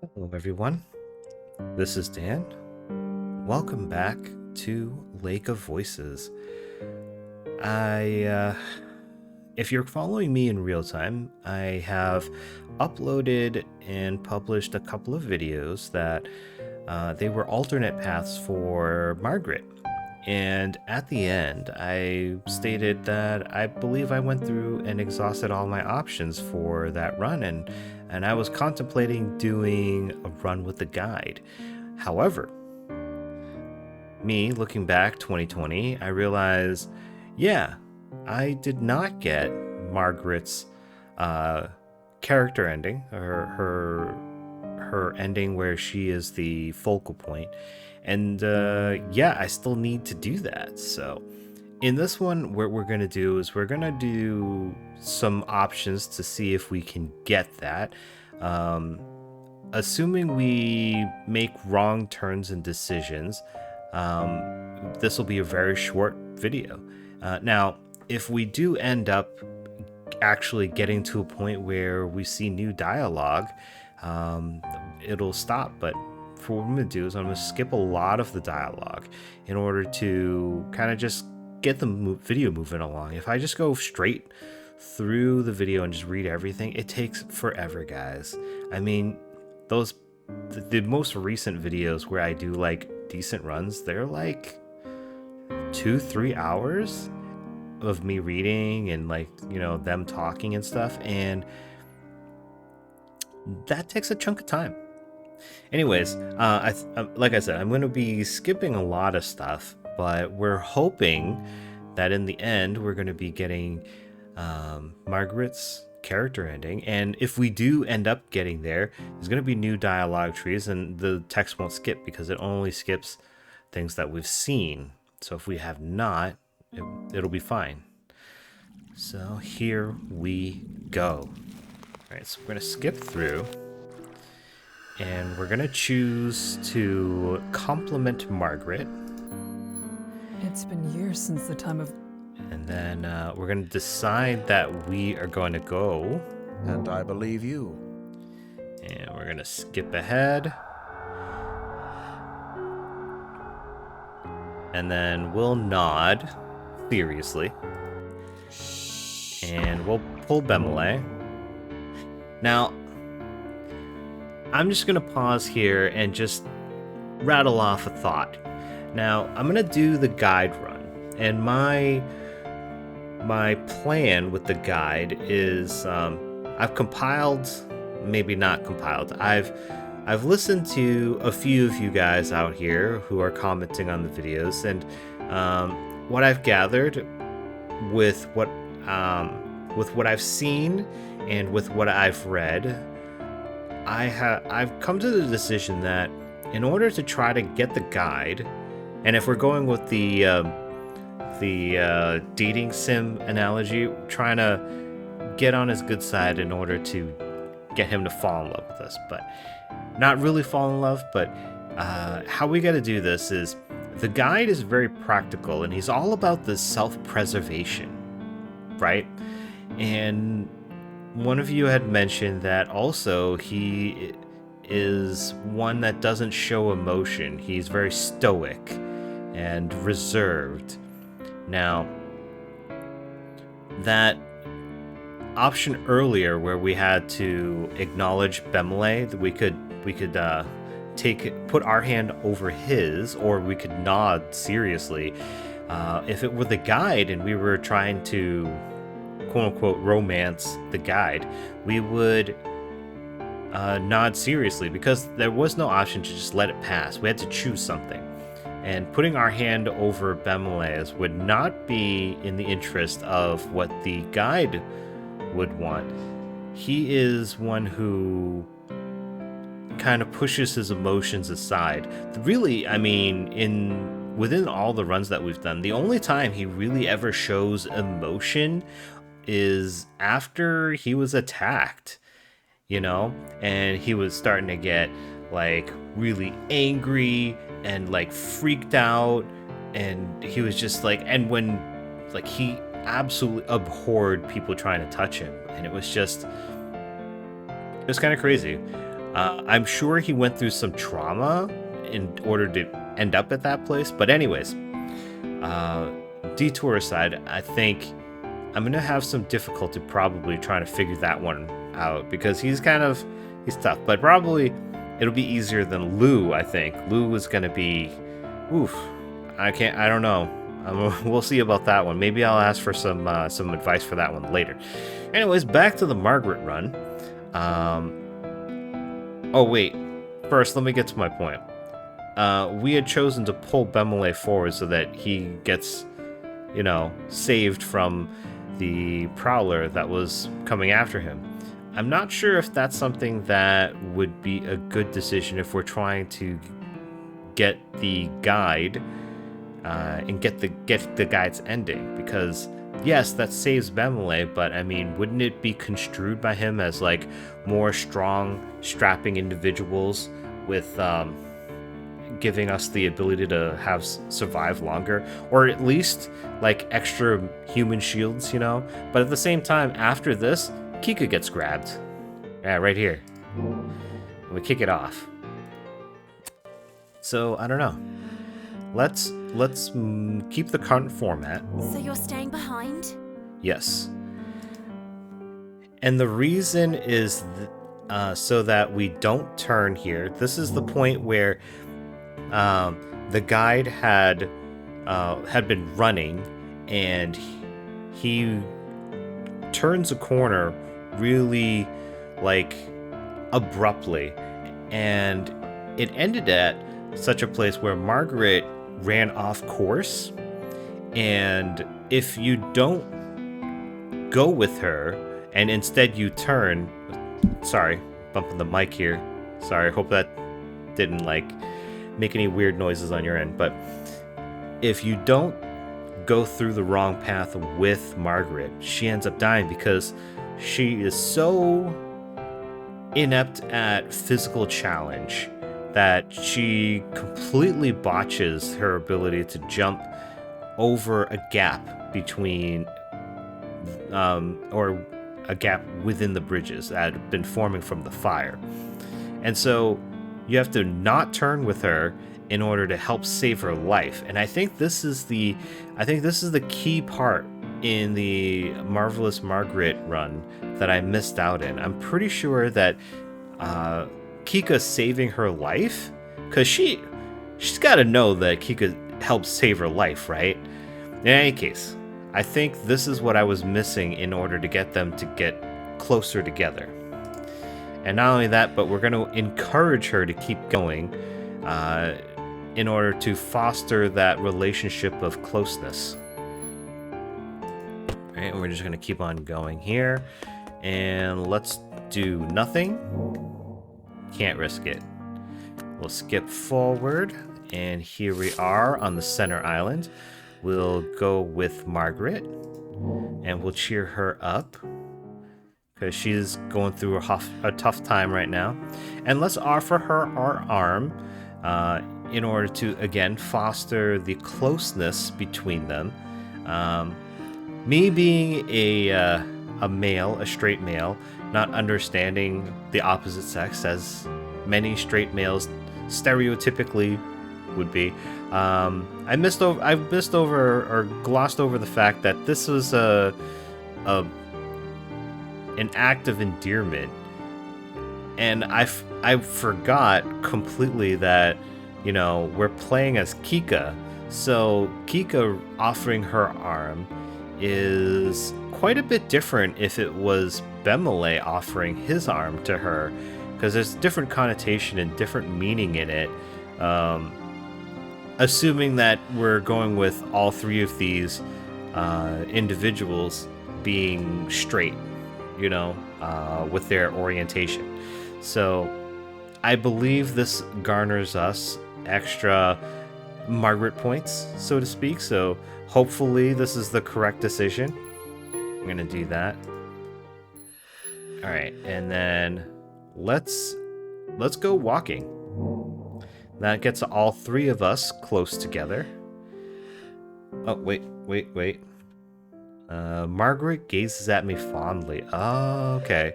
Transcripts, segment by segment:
Hello, everyone. This is Dan. Welcome back to Lake of Voices. If you're following me in real time, I have uploaded and published a couple of videos that they were alternate paths for Margret. And at the end, I stated that I believe I went through and exhausted all my options for that run, and I was contemplating doing a run with the guide. However, me looking back 2020, I realized, yeah, I did not get Margaret's character ending, her ending where she is the focal point. And yeah, I still need to do that. So in this one, what we're going to do is we're going to do some options to see if we can get that. Assuming we make wrong turns and decisions, this will be a very short video. Now, if we do end up actually getting to a point where we see new dialogue, it'll stop. But for what I'm going to do is I'm going to skip a lot of the dialogue in order to kind of just get the video moving along. If I just go straight through the video and just read everything, it takes forever, guys. I mean, the most recent videos where I do like decent runs, they're like 2-3 hours of me reading and like, you know, them talking and stuff, and that takes a chunk of time. Anyways, like I said, I'm going to be skipping a lot of stuff, but we're hoping that in the end we're going to be getting Margaret's character ending, and if we do end up getting there, there's going to be new dialogue trees, and the text won't skip because it only skips things that we've seen. So if we have not, it'll be fine. So here we go. All right, so we're going to skip through, and we're going to choose to compliment Margret. It's been years since the time of... And then we're going to decide that we are going to go. And I believe you. And we're going to skip ahead. And then we'll nod furiously. And we'll pull Bemelle. Now, I'm just going to pause here and just rattle off a thought. Now, I'm going to do the guide run. And my plan with the guide is I've compiled, maybe not compiled, I've listened to a few of you guys out here who are commenting on the videos, and what I've gathered with what I've seen and with what I've read, I've come to the decision that in order to try to get the guide, and if we're going with the dating sim analogy, trying to get on his good side in order to get him to fall in love with us, but not really fall in love. But how we got to do this is the guide is very practical, and he's all about the self-preservation, right? And one of you had mentioned that also he is one that doesn't show emotion. He's very stoic and reserved. Now, that option earlier where we had to acknowledge Bemelle, that we could put our hand over his, or we could nod seriously. If it were the guide and we were trying to quote unquote romance the guide, we would nod seriously, because there was no option to just let it pass. We had to choose something. And putting our hand over Bemelle's would not be in the interest of what the guide would want. He is one who kind of pushes his emotions aside. Really, I mean, within all the runs that we've done, the only time he really ever shows emotion is after he was attacked, you know, and he was starting to get like really angry and like freaked out, and he was just like, and when like he absolutely abhorred people trying to touch him, and it was kind of crazy. I'm sure he went through some trauma in order to end up at that place. But anyways, detour aside, I think I'm gonna have some difficulty probably trying to figure that one out because he's tough. But probably it'll be easier than Lou. I think Lou is gonna be, oof. I don't know. We'll see about that one. Maybe I'll ask for some advice for that one later. Anyways, back to the Margret run. Oh wait, first let me get to my point. We had chosen to pull Bemelle forward so that he gets, saved from the prowler that was coming after him. I'm not sure if that's something that would be a good decision if we're trying to get the guide and get the guide's ending, because yes, that saves Bemelle, but I mean, wouldn't it be construed by him as like more strong, strapping individuals with giving us the ability to have survive longer, or at least like extra human shields, But at the same time, after this, Kikka gets grabbed. Yeah, right here. And we kick it off. So I don't know. Let's keep the current format. So you're staying behind? Yes. And the reason is so that we don't turn here. This is the point where the guide had been running, and he turns a corner really like abruptly, and it ended at such a place where Margret ran off course, and if you don't go with her and instead you turn, sorry, bumping the mic here, sorry, hope that didn't make any weird noises on your end, but if you don't go through the wrong path with Margret, she ends up dying because she is so inept at physical challenge that she completely botches her ability to jump over a gap between or a gap within the bridges that had been forming from the fire. And so you have to not turn with her in order to help save her life. And I think this is the key part in the Marvelous Margret run that I missed out in. I'm pretty sure that Kikka saving her life, because she's got to know that Kikka helped save her life, right? In any case, I think this is what I was missing in order to get them to get closer together. And not only that, but we're going to encourage her to keep going in order to foster that relationship of closeness. All right, and we're just going to keep on going here. And let's do nothing. Can't risk it. We'll skip forward, and here we are on the center island. We'll go with Margret, and we'll cheer her up because she's going through a tough time right now. And let's offer her our arm in order to, again, foster the closeness between them. Me being a male, a straight male, not understanding the opposite sex as many straight males stereotypically would be. I missed over or glossed over the fact that this was an act of endearment, and I forgot completely that we're playing as Kikka, so Kikka offering her arm is quite a bit different if it was Bemelle offering his arm to her, because there's different connotation and different meaning in it. Assuming that we're going with all three of these individuals being straight, with their orientation. So I believe this garners us extra Margret points, so to speak. So hopefully this is the correct decision. I'm gonna do that. All right, and then let's go walking. That gets all three of us close together. Oh, wait. Margret gazes at me fondly. Oh, okay.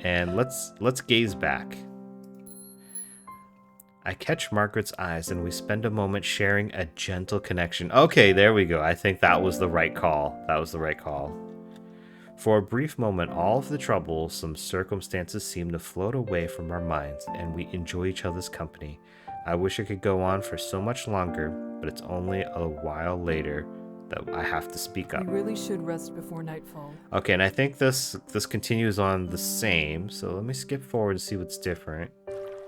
And let's gaze back. I catch Margaret's eyes and we spend a moment sharing a gentle connection. Okay, there we go. I think that was the right call. That was the right call. For a brief moment, all of the troublesome circumstances seem to float away from our minds, and we enjoy each other's company. I wish it could go on for so much longer, but it's only a while later that I have to speak up. You really should rest before nightfall. Okay, and I think this continues on the same, so let me skip forward and see what's different.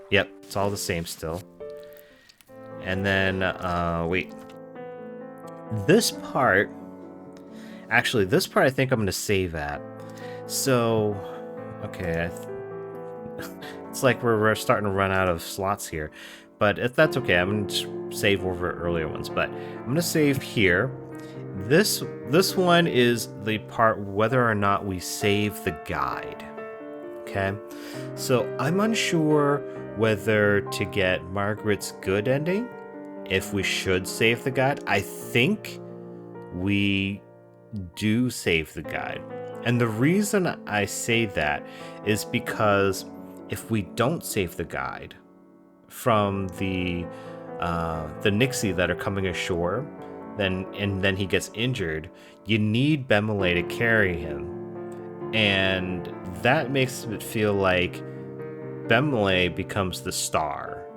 Yep, it's all the same still. And then, wait. This part... Actually, this part I think I'm going to save at. So, okay. It's like we're starting to run out of slots here. But if that's okay, I'm going to save over earlier ones. But I'm going to save here. This one is the part whether or not we save the guide. Okay? So I'm unsure whether to get Margaret's good ending, if we should save the guide. I think we do save the guide. And the reason I say that is because if we don't save the guide from the Nixi that are coming ashore, then he gets injured, you need Bemelle to carry him. And that makes it feel like Bemelle becomes the star.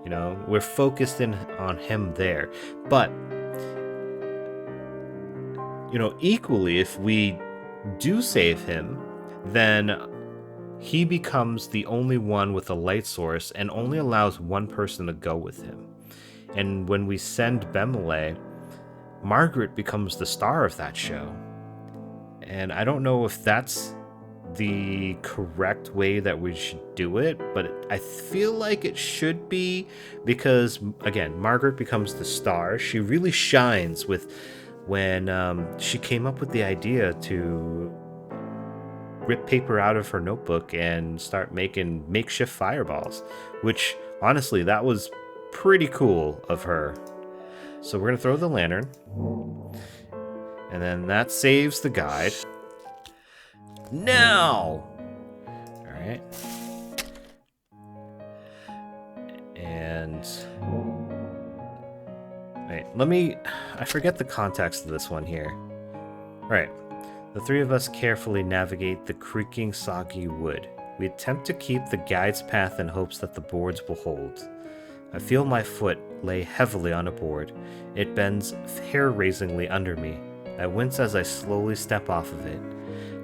You know, we're focused in on him there. But you know, equally, if we do save him, then he becomes the only one with a light source and only allows one person to go with him. And when we send Bemelle, Margret becomes the star of that show. And I don't know if that's the correct way that we should do it, but I feel like it should be, because, again, Margret becomes the star. She really shines when she came up with the idea to rip paper out of her notebook and start making makeshift fireballs, which honestly, that was pretty cool of her. So we're gonna throw the lantern, and then that saves the guide. Now! Alright. And... Wait, I forget the context of this one here. Alright. The three of us carefully navigate the creaking, soggy wood. We attempt to keep the guide's path in hopes that the boards will hold. I feel my foot lay heavily on a board. It bends hair-raisingly under me. I wince as I slowly step off of it.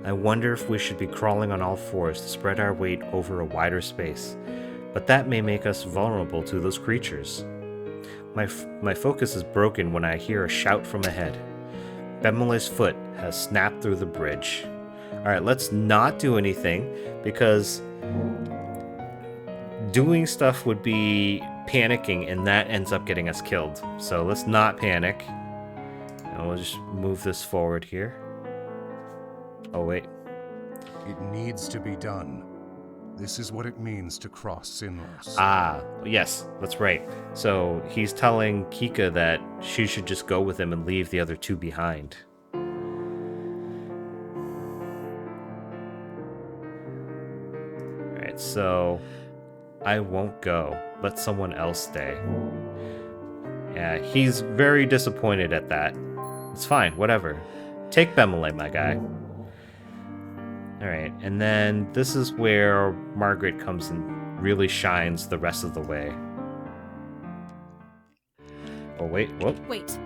I wonder if we should be crawling on all fours to spread our weight over a wider space, but that may make us vulnerable to those creatures. My focus is broken when I hear a shout from ahead. Bemelle's foot has snapped through the bridge. Alright, let's not do anything, because doing stuff would be panicking, and that ends up getting us killed. So let's not panic. And we'll just move this forward here. Oh, wait. It needs to be done. This is what it means to cross Sinnlos. Ah, yes, that's right. So he's telling Kikka that she should just go with him and leave the other two behind. Alright, so I won't go. Let someone else stay. Yeah, he's very disappointed at that. It's fine, whatever. Take Bemelle, my guy. Alright, and then this is where Margret comes and really shines the rest of the way. Oh, wait, whoop. Wait.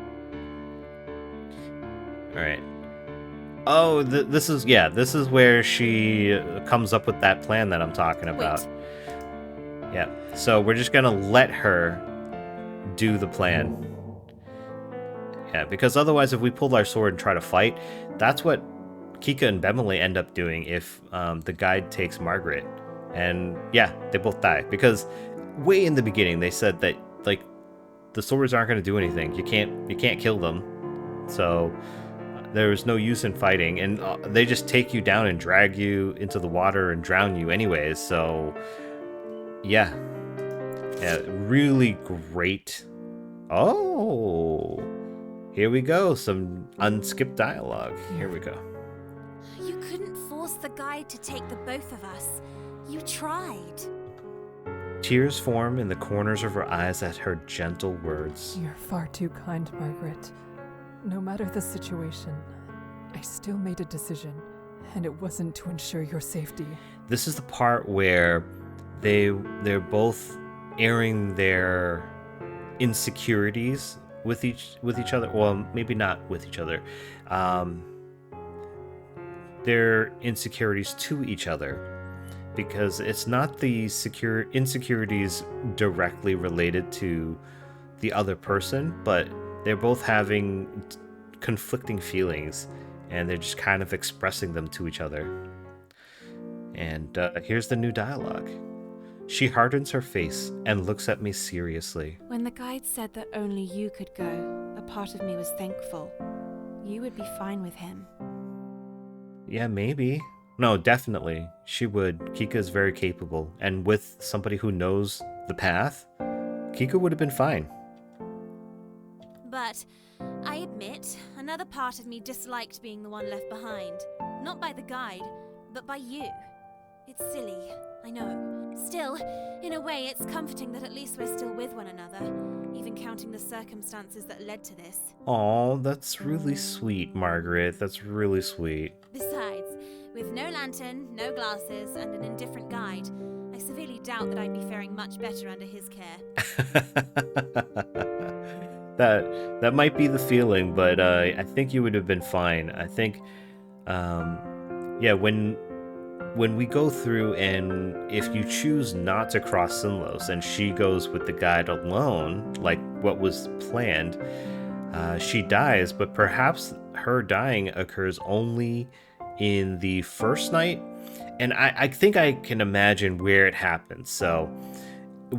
Alright. Oh, this is where she comes up with that plan that I'm talking about. Wait. Yeah, so we're just gonna let her do the plan. Yeah, because otherwise if we pull our sword and try to fight, that's what Kikka and Bemelle end up doing if the guide takes Margret. And yeah, they both die. Because way in the beginning they said that, like, the swords aren't going to do anything. You can't kill them. So there's no use in fighting. And they just take you down and drag you into the water and drown you anyways. So yeah. Yeah, really great. Oh, here we go. Some unskipped dialogue. Here we go. You couldn't force the guide to take the both of us. You tried. Tears form in the corners of her eyes at her gentle words. You're far too kind, Margret. No matter the situation, I still made a decision, and it wasn't to ensure your safety. This is the part where they're both airing their insecurities with each other. Well, maybe not with each other. Their insecurities to each other, because it's not the insecurities directly related to the other person, but they're both having conflicting feelings, and they're just kind of expressing them to each other. And here's the new dialogue. She hardens her face and looks at me seriously. When the guide said that only you could go, a part of me was thankful. You would be fine with him. Yeah, maybe. No, definitely. She would. Kikka is very capable. And with somebody who knows the path, Kikka would have been fine. But I admit, another part of me disliked being the one left behind. Not by the guide, but by you. It's silly, I know. Still, in a way, it's comforting that at least we're still with one another, even counting the circumstances that led to this. Aw, that's really sweet, Margaret. That's really sweet. Besides, with no lantern, no glasses, and an indifferent guide, I severely doubt that I'd be faring much better under his care. That might be the feeling, but I think you would have been fine. I think, yeah, when we go through, and if you choose not to cross Sinnlos and she goes with the guide alone, like what was planned, she dies, but perhaps her dying occurs only in the first night. And I think I can imagine where it happens. So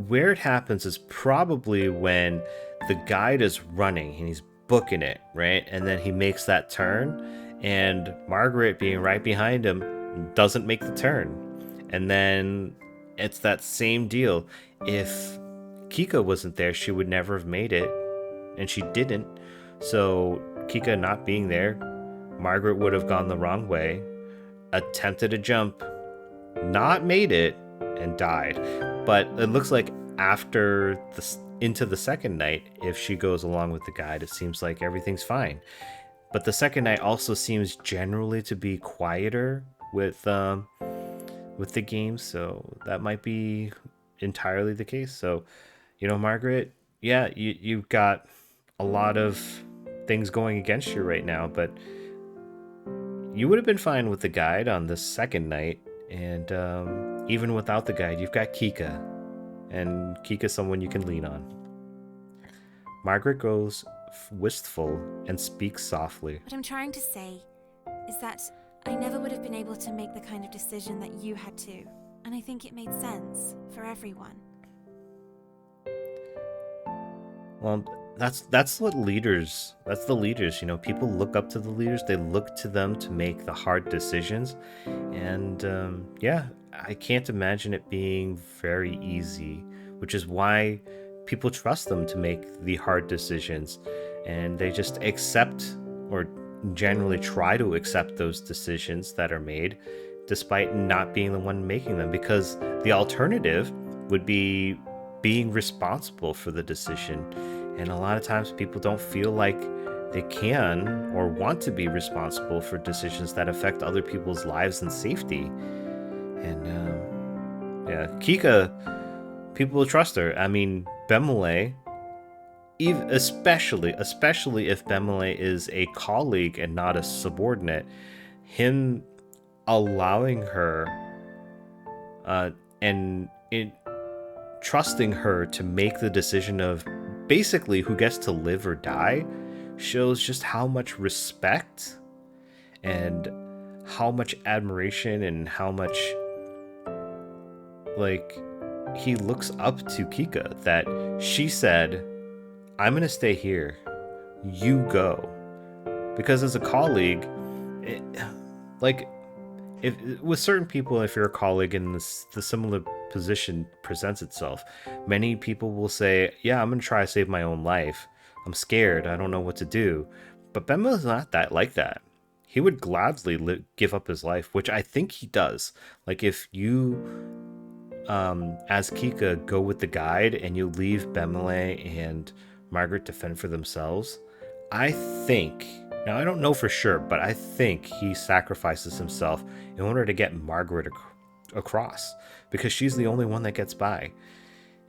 where it happens is probably when the guide is running and he's booking it, right? And then he makes that turn, and Margaret, being right behind him, doesn't make the turn. And then it's that same deal. If Kikka wasn't there, she would never have made it, and she didn't. So Kikka not being there, Margaret would have gone the wrong way, attempted a jump, not made it, and died. But it looks like after into the second night, if she goes along with the guide, it seems like everything's fine. But the second night also seems generally to be quieter with the game, so that might be entirely the case. So, Margaret, yeah, you've got a lot of things going against you right now, but you would have been fine with the guide on the second night, and even without the guide, you've got Kikka, and Kikka's someone you can lean on. Margaret goes wistful and speaks softly. What I'm trying to say is that I never would have been able to make the kind of decision that you had to, and I think it made sense for everyone. Well, that's the leaders, people look up to the leaders. They look to them to make the hard decisions. And yeah, I can't imagine it being very easy, which is why people trust them to make the hard decisions, and they just accept, or generally try to accept, those decisions that are made, despite not being the one making them, because the alternative would be being responsible for the decision. And a lot of times people don't feel like they can or want to be responsible for decisions that affect other people's lives and safety. And yeah, Kikka, people will trust her. I mean, Bemelle, especially if Bemelle is a colleague and not a subordinate, him allowing her and trusting her to make the decision of basically who gets to live or die shows just how much respect and how much admiration and how much he looks up to Kikka, that she said, I'm gonna stay here, you go. Because as a colleague, if with certain people, if you're a colleague and the similar position presents itself, many people will say, yeah, I'm gonna try to save my own life, I'm scared, I don't know what to do. But Bemelle's not like that. He would gladly give up his life, which I think he does. Like, if you as Kikka, go with the guide and you leave Bemelle and Margret to fend for themselves, I think, now I don't know for sure, but I think he sacrifices himself in order to get Margret across, because she's the only one that gets by.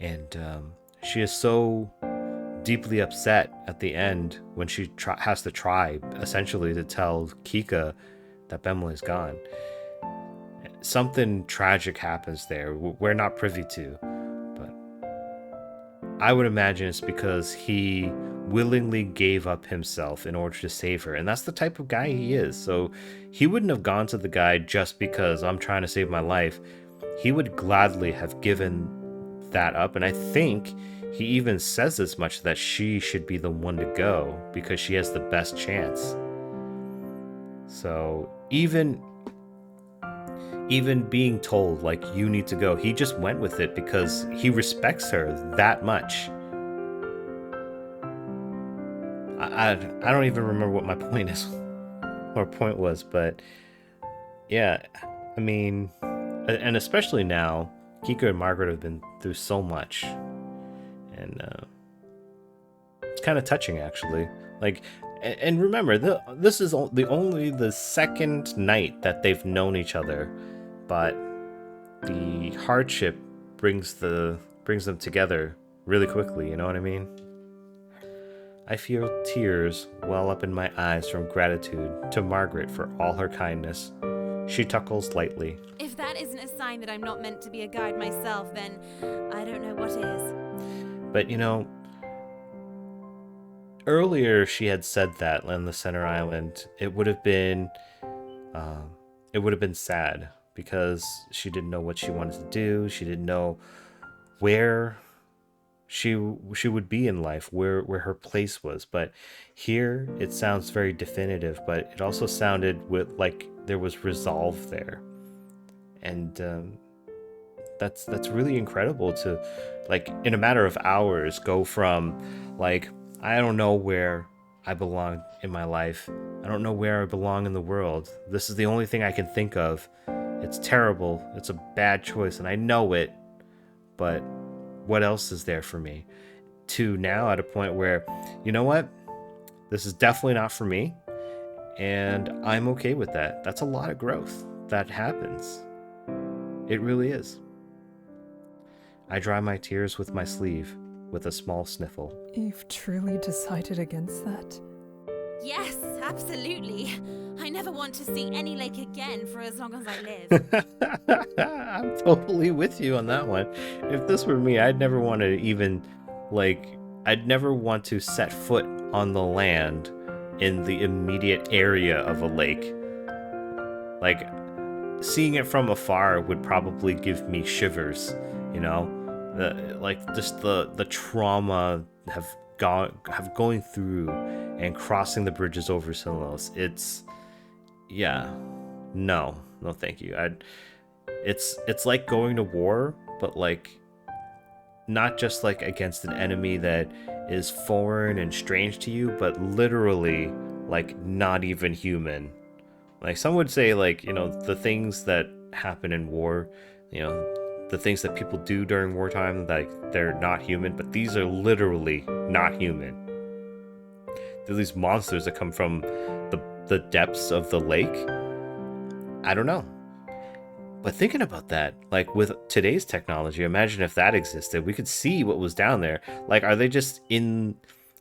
And she is so deeply upset at the end when she has to try, essentially, to tell Kikka that Bemelle is gone. Something tragic happens there. We're not privy to, but I would imagine it's because he willingly gave up himself in order to save her, and that's the type of guy he is. So he wouldn't have gone to the guy just because I'm trying to save my life. He would gladly have given that up, and I think he even says as much, that she should be the one to go because she has the best chance. So even being told, like, you need to go, he just went with it because he respects her that much. I don't even remember what my point is, or point was, but yeah, I mean, and especially now, Kikka and Margret have been through so much, and it's kind of touching, actually. Like, and remember, this is only the second night that they've known each other, but the hardship brings them together really quickly, you know what I mean? I feel tears well up in my eyes from gratitude to Margret for all her kindness. She chuckles lightly. If that isn't a sign that I'm not meant to be a guide myself, then I don't know what is. But earlier she had said that on the center island, it would have been sad, because she didn't know what she wanted to do. She didn't know where she would be in life, where her place was. But here it sounds very definitive, but it also sounded like there was resolve there, and that's really incredible to, like, in a matter of hours, go from, like, I don't know where I belong in my life, I don't know where I belong in the world, this is the only thing I can think of, it's terrible, it's a bad choice, and I know it, but what else is there for me? To now at a point where, you know what, this is definitely not for me, and I'm okay with that. That's a lot of growth that happens. It really is. I dry my tears with my sleeve, with a small sniffle. You've truly decided against that? Yes, absolutely. I never want to see any lake again for as long as I live. I'm totally with you on that one. If this were me, I'd never want to even, I'd never want to set foot on the land in the immediate area of a lake. Like, seeing it from afar would probably give me shivers, just the trauma going through and crossing the bridges over Sinnlos. No thank you. It's like going to war, but like not just like against an enemy that is foreign and strange to you, but literally like not even human. Like some would say, like, the things that happen in war, the things that people do during wartime, like, they're not human, but these are literally not human. They're these monsters that come from the depths of the lake. I don't know. But thinking about that, like with today's technology, imagine if that existed. We could see what was down there. Like, are they just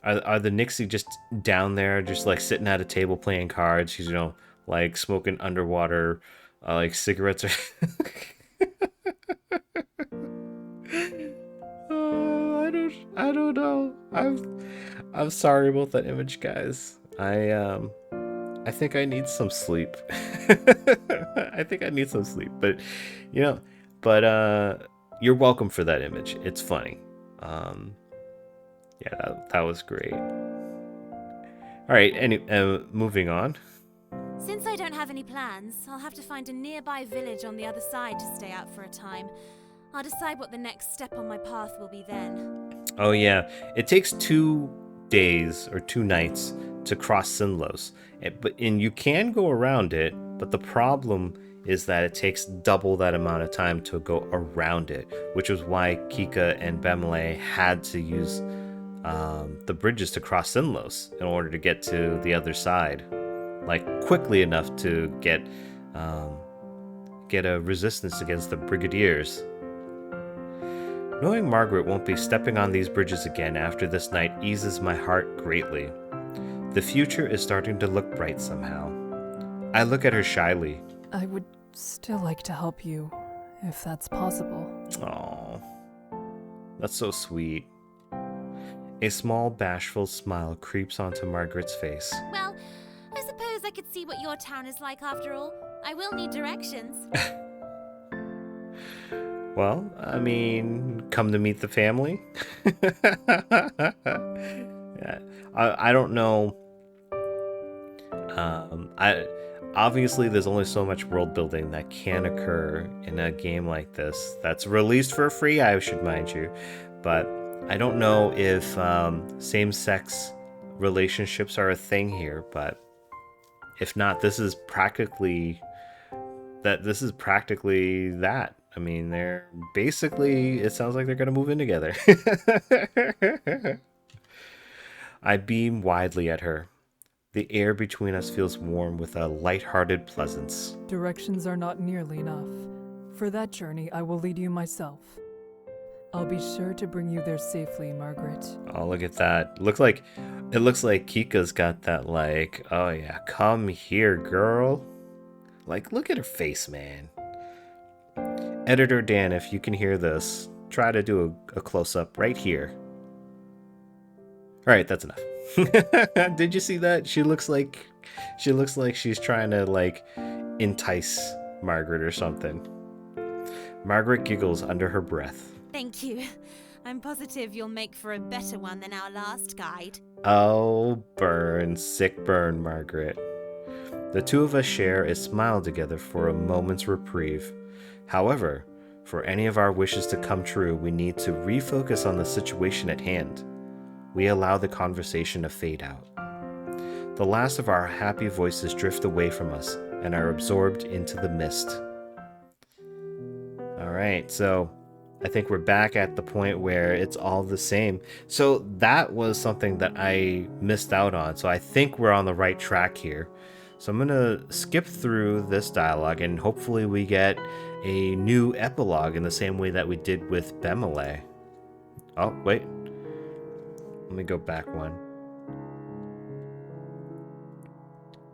are the Nixi just down there, just like sitting at a table playing cards, like smoking underwater, like cigarettes or I don't know. I'm sorry about that image, guys. I think I need some sleep. But you're welcome for that image. It's funny. That was great. All right, moving on. Since I don't have any plans, I'll have to find a nearby village on the other side to stay out for a time. I'll decide what the next step on my path will be then. Oh yeah, it takes 2 days or 2 nights to cross Sinnlos, and you can go around it, but the problem is that it takes double that amount of time to go around it, which was why Kikka and Bemelle had to use the bridges to cross Sinnlos in order to get to the other side, like quickly enough to get a resistance against the brigadiers. Knowing Margret won't be stepping on these bridges again after this night eases my heart greatly. The future is starting to look bright somehow. I look at her shyly. I would still like to help you, if that's possible. Aww, that's so sweet. A small, bashful smile creeps onto Margaret's face. Well, I suppose I could see what your town is like after all. I will need directions. Well, I mean, come to meet the family? Yeah, I don't know. Obviously, there's only so much world building that can occur in a game like this that's released for free, I should mind you. But I don't know if same-sex relationships are a thing here, but if not, this is practically that. I mean, they're basically, it sounds like they're going to move in together. I beam widely at her. The air between us feels warm with a light-hearted pleasance. Directions are not nearly enough. For that journey, I will lead you myself. I'll be sure to bring you there safely, Margret. Oh, look at that. It looks like Kikka's got that, like, oh yeah, come here, girl. Like, look at her face, man. Editor Dan, if you can hear this, try to do a close-up right here. All right, that's enough. Did you see that? She looks like she's trying to, like, entice Margret or something. Margret giggles under her breath. Thank you. I'm positive you'll make for a better one than our last guide. Oh, burn, sick burn, Margret. The two of us share a smile together for a moment's reprieve. However, for any of our wishes to come true, we need to refocus on the situation at hand. We allow the conversation to fade out. The last of our happy voices drift away from us and are absorbed into the mist. All right, so I think we're back at the point where it's all the same. So that was something that I missed out on. So I think we're on the right track here. So I'm going to skip through this dialogue and hopefully we get a new epilogue in the same way that we did with Bemelle. Oh, wait. Let me go back one.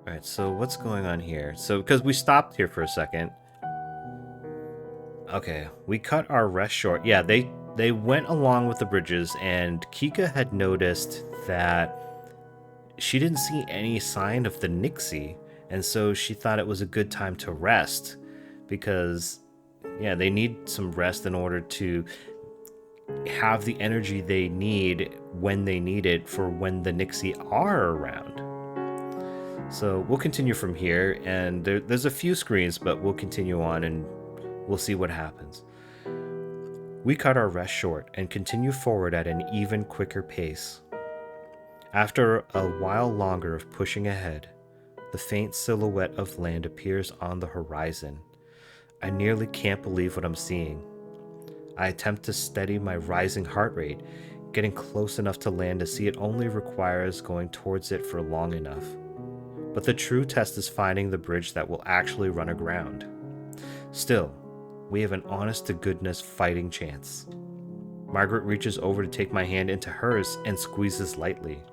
All right, so what's going on here? So, because we stopped here for a second. Okay, we cut our rest short. Yeah, they went along with the bridges, and Kikka had noticed that she didn't see any sign of the Nixi, and so she thought it was a good time to rest, because, yeah, they need some rest in order to have the energy they need when they need it for when the Nixi are around. So we'll continue from here, and there's a few screens, but we'll continue on and we'll see what happens. We cut our rest short and continue forward at an even quicker pace. After a while longer of pushing ahead, the faint silhouette of land appears on the horizon. I nearly can't believe what I'm seeing. I attempt to steady my rising heart rate. Getting close enough to land to see it only requires going towards it for long enough. But the true test is finding the bridge that will actually run aground. Still, we have an honest-to-goodness fighting chance. Margret reaches over to take my hand into hers and squeezes lightly.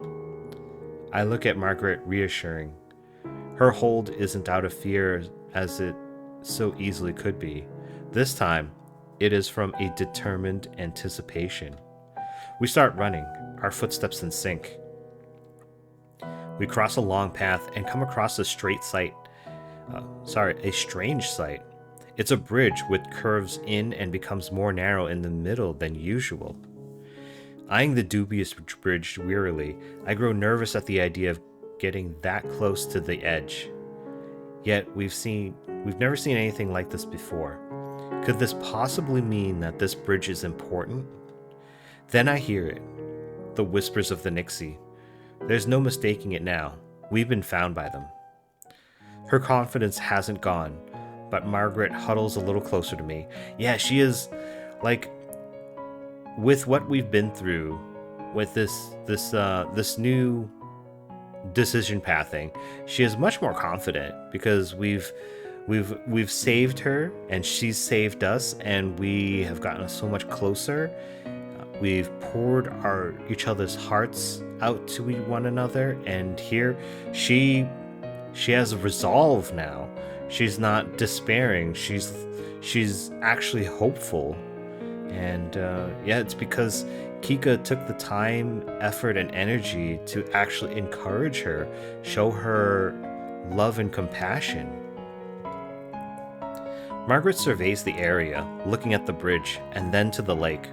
I look at Margret, reassuring. Her hold isn't out of fear as it so easily could be. This time, it is from a determined anticipation. We start running, our footsteps in sync. We cross a long path and come across a strange sight. It's a bridge which curves in and becomes more narrow in the middle than usual. Eyeing the dubious bridge wearily, I grow nervous at the idea of getting that close to the edge. Yet we've never seen anything like this before. Could this possibly mean that this bridge is important? Then I hear it, the whispers of the Nixi. There's no mistaking it now. We've been found by them. Her confidence hasn't gone. but Margret huddles a little closer to me. Yeah, she is, like, with what we've been through, with this new decision pathing, she is much more confident because we've saved her and she's saved us, and we have gotten so much closer. We've poured each other's hearts out to one another, and here she has resolve now. She's not despairing. She's actually hopeful, and yeah, it's because Kikka took the time, effort, and energy to actually encourage her, show her love and compassion. Margret surveys the area, looking at the bridge and then to the lake.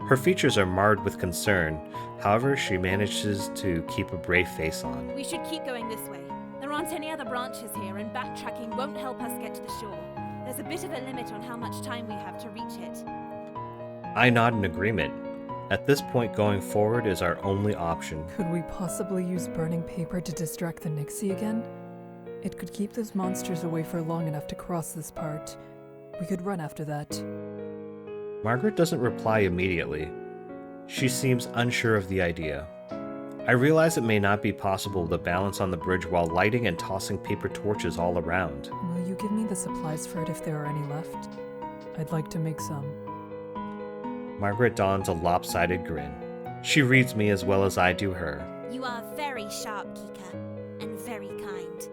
Her features are marred with concern. However, she manages to keep a brave face on. We should keep going this way. There aren't any other branches here, and backtracking won't help us get to the shore. There's a bit of a limit on how much time we have to reach it. I nod in agreement. At this point, going forward is our only option. Could we possibly use burning paper to distract the Nixi again? It could keep those monsters away for long enough to cross this part. We could run after that. Margret doesn't reply immediately. She seems unsure of the idea. I realize it may not be possible to balance on the bridge while lighting and tossing paper torches all around. Will you give me the supplies for it if there are any left? I'd like to make some. Margret dons a lopsided grin. She reads me as well as I do her. You are very sharp, Kikka, and very kind.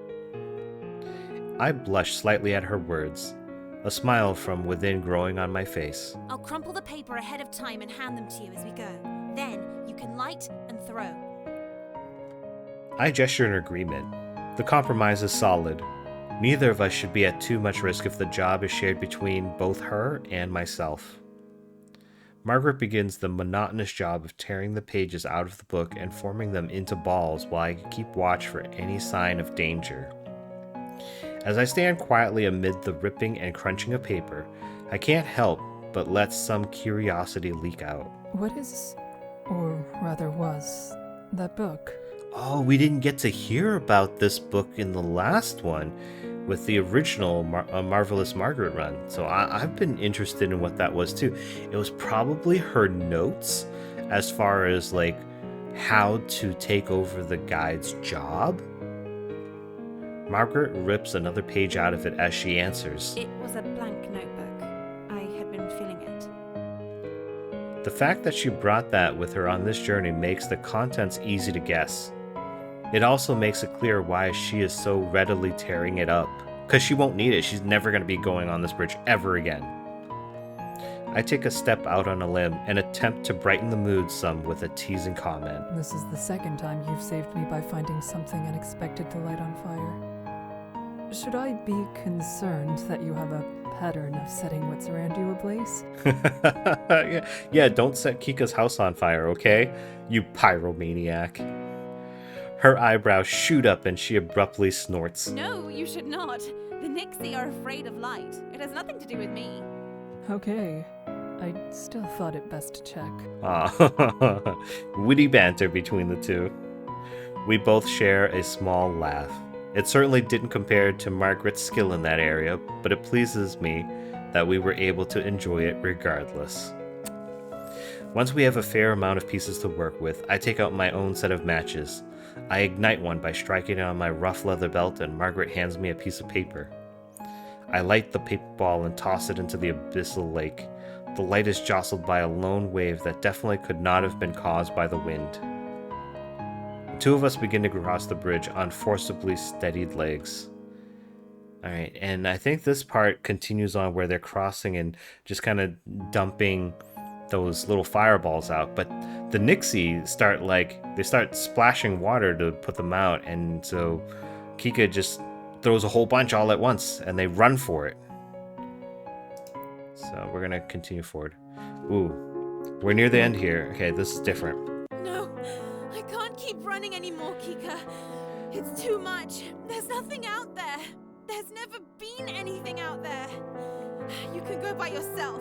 I blush slightly at her words, a smile from within growing on my face. I'll crumple the paper ahead of time and hand them to you as we go. Then you can light and throw. I gesture in agreement. The compromise is solid. Neither of us should be at too much risk if the job is shared between both her and myself. Margret begins the monotonous job of tearing the pages out of the book and forming them into balls while I keep watch for any sign of danger. As I stand quietly amid the ripping and crunching of paper, I can't help but let some curiosity leak out. What is, or rather was, that book? Oh, we didn't get to hear about this book in the last one with the original Marvelous Margret run. So I've been interested in what that was too. It was probably her notes as far as like how to take over the guide's job. Margret rips another page out of it as she answers. It was a blank notebook. I had been filling it. The fact that she brought that with her on this journey makes the contents easy to guess. It also makes it clear why she is so readily tearing it up, because she won't need it. She's never going to be going on this bridge ever again. I take a step out on a limb and attempt to brighten the mood some with a teasing comment. This is the second time you've saved me by finding something unexpected to light on fire. Should I be concerned that you have a pattern of setting what's around you ablaze? Yeah, don't set Kikka's house on fire, okay? You pyromaniac. Her eyebrows shoot up and she abruptly snorts. No, you should not. The Nixi are afraid of light. It has nothing to do with me. Okay. I still thought it best to check. Ah, witty banter between the two. We both share a small laugh. It certainly didn't compare to Margret's skill in that area, but it pleases me that we were able to enjoy it regardless. Once we have a fair amount of pieces to work with, I take out my own set of matches. I ignite one by striking it on my rough leather belt, and Margret hands me a piece of paper. I light the paper ball and toss it into the abyssal lake. The light is jostled by a lone wave that definitely could not have been caused by the wind. The two of us begin to cross the bridge on forcibly steadied legs. Alright, and I think this part continues on where they're crossing and just kind of dumping those little fireballs out, but the Nixi start splashing water to put them out, and so Kikka just throws a whole bunch all at once and they run for it. So we're gonna continue forward. Ooh, we're near the end here. Okay, this is different. No, I can't keep running anymore, Kikka. It's too much. There's nothing out there. There's never been anything out there. You can go by yourself.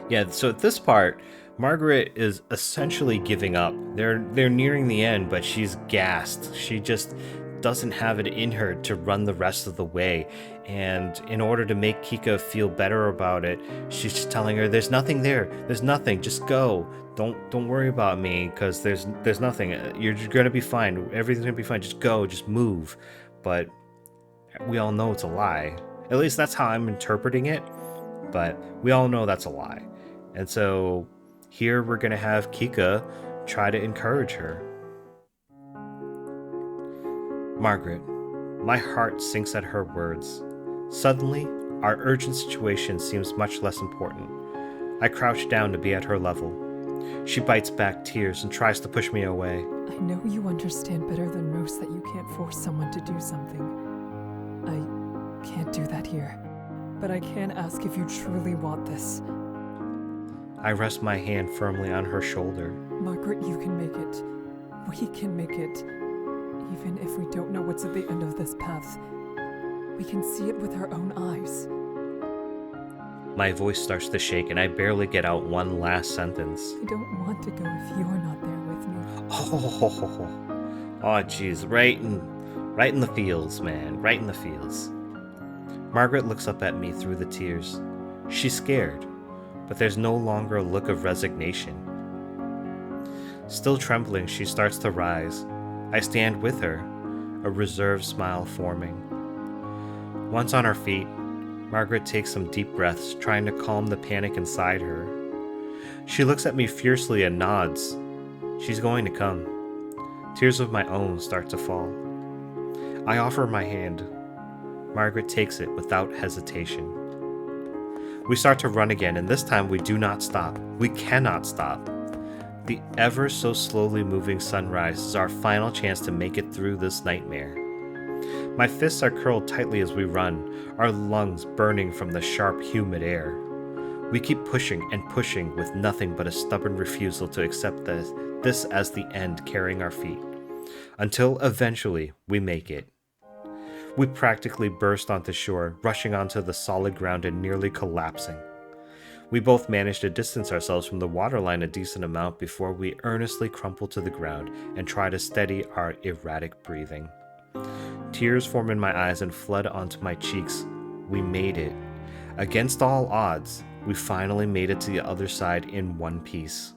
Yeah, so at this part, Margret is essentially giving up. They're nearing the end, but she's gassed. She just doesn't have it in her to run the rest of the way. And in order to make Kikka feel better about it, she's just telling her, "There's nothing there. There's nothing. Just go. Don't worry about me, because there's nothing. You're gonna be fine. Everything's gonna be fine. Just go. Just move." But we all know it's a lie. At least that's how I'm interpreting it. But we all know that's a lie. And so here we're gonna have Kikka try to encourage her. Margret, my heart sinks at her words. Suddenly, our urgent situation seems much less important. I crouch down to be at her level. She bites back tears and tries to push me away. I know you understand better than most that you can't force someone to do something. I can't do that here. But I can ask if you truly want this. I rest my hand firmly on her shoulder. Margret, you can make it. We can make it. Even if we don't know what's at the end of this path, we can see it with our own eyes. My voice starts to shake and I barely get out one last sentence. I don't want to go if you're not there with me. Oh, jeez, right in the feels, man, right in the feels. Margret looks up at me through the tears. She's scared, but there's no longer a look of resignation. Still trembling, she starts to rise. I stand with her, a reserved smile forming. Once on her feet, Margret takes some deep breaths, trying to calm the panic inside her. She looks at me fiercely and nods. She's going to come. Tears of my own start to fall. I offer my hand. Margret takes it without hesitation. We start to run again, and this time we do not stop. We cannot stop. The ever so slowly moving sunrise is our final chance to make it through this nightmare. My fists are curled tightly as we run, our lungs burning from the sharp, humid air. We keep pushing and pushing with nothing but a stubborn refusal to accept this as the end carrying our feet, until eventually we make it. We practically burst onto shore, rushing onto the solid ground and nearly collapsing. We both manage to distance ourselves from the waterline a decent amount before we earnestly crumple to the ground and try to steady our erratic breathing. Tears form in my eyes and flood onto my cheeks. We made it. Against all odds, we finally made it to the other side in one piece.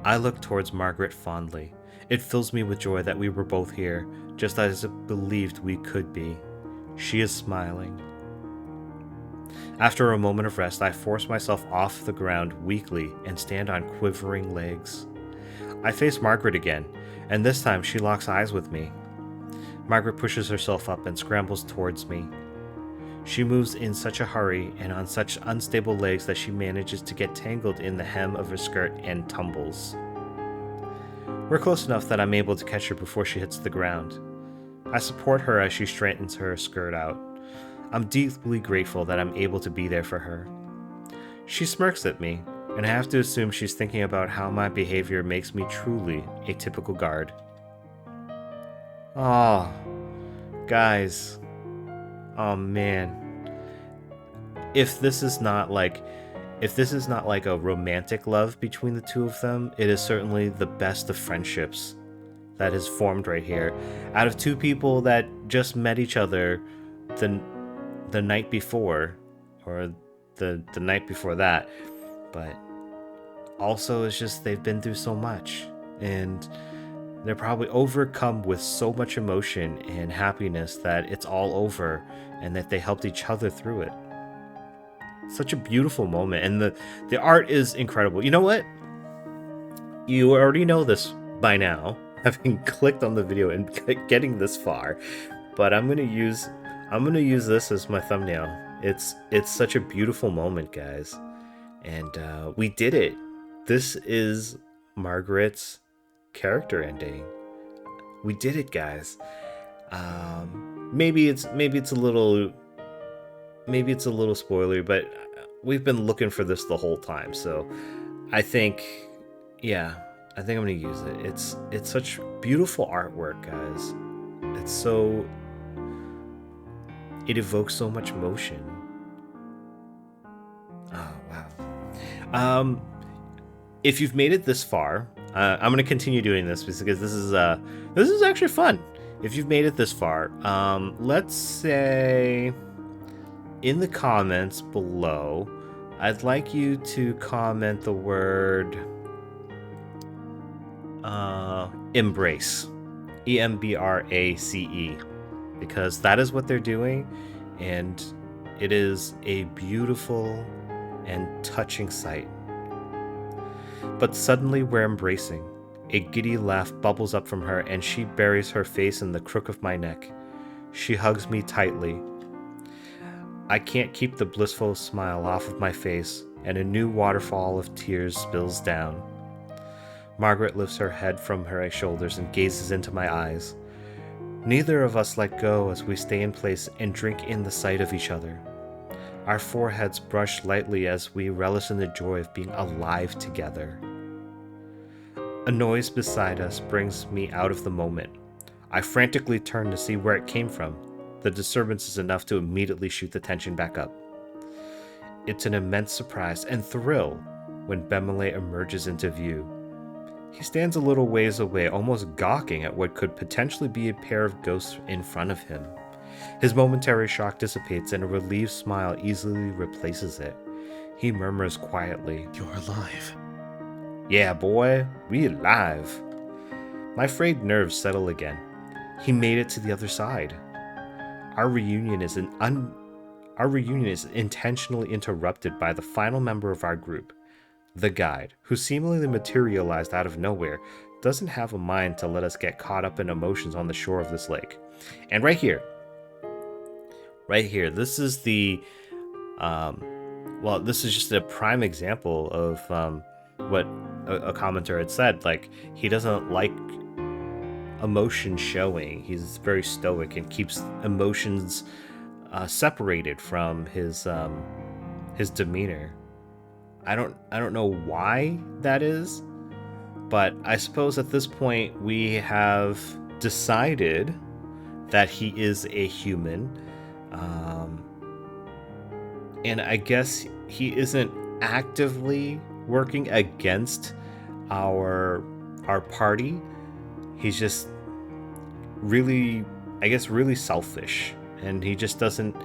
I look towards Margret fondly. It fills me with joy that we were both here, just as I believed we could be. She is smiling. After a moment of rest, I force myself off the ground weakly and stand on quivering legs. I face Margret again, and this time she locks eyes with me. Margret pushes herself up and scrambles towards me. She moves in such a hurry and on such unstable legs that she manages to get tangled in the hem of her skirt and tumbles. We're close enough that I'm able to catch her before she hits the ground. I support her as she straightens her skirt out. I'm deeply grateful that I'm able to be there for her. She smirks at me, and I have to assume she's thinking about how my behavior makes me truly a typical guard. Oh, guys. Oh man. If this is not like a romantic love between the two of them, it is certainly the best of friendships that is formed right here. Out of two people that just met each other the night before, or the night before that, but also it's just they've been through so much, and they're probably overcome with so much emotion and happiness that it's all over, and that they helped each other through it. Such a beautiful moment, and the art is incredible. You know what? You already know this by now, having clicked on the video and getting this far, but I'm gonna use this as my thumbnail. It's such a beautiful moment, guys, and we did it. This is Margret's character ending. We did it, guys. Maybe it's a little spoilery, but we've been looking for this the whole time, so I think I'm gonna use it. It's such beautiful artwork, guys. It evokes so much emotion. Oh wow. If you've made it this far, I'm gonna continue doing this because this is actually fun. if you've made it this far, let's say in the comments below, I'd like you to comment the word embrace. EMBRACE. Because that is what they're doing, and it is a beautiful and touching sight. But suddenly we're embracing. A giddy laugh bubbles up from her, and she buries her face in the crook of my neck. She hugs me tightly. I can't keep the blissful smile off of my face, and a new waterfall of tears spills down. Margret lifts her head from her shoulders and gazes into my eyes. Neither of us let go as we stay in place and drink in the sight of each other. Our foreheads brush lightly as we relish in the joy of being alive together. A noise beside us brings me out of the moment. I frantically turn to see where it came from. The disturbance is enough to immediately shoot the tension back up. It's an immense surprise and thrill when Bemelle emerges into view. He stands a little ways away, almost gawking at what could potentially be a pair of ghosts in front of him. His momentary shock dissipates and a relieved smile easily replaces it. He murmurs quietly, You're alive. "Yeah, boy, we alive." My frayed nerves settle again. He made it to the other side. Our reunion is intentionally interrupted by the final member of our group. The guide, who seemingly materialized out of nowhere, doesn't have a mind to let us get caught up in emotions on the shore of this lake. And right here, this is the, this is just a prime example of what a commenter had said. Like, he doesn't like emotion showing. He's very stoic and keeps emotions separated from his demeanor. I don't know why that is, but I suppose at this point we have decided that he is a human, and I guess he isn't actively working against our party. He's just really, I guess, really selfish, and he just doesn't.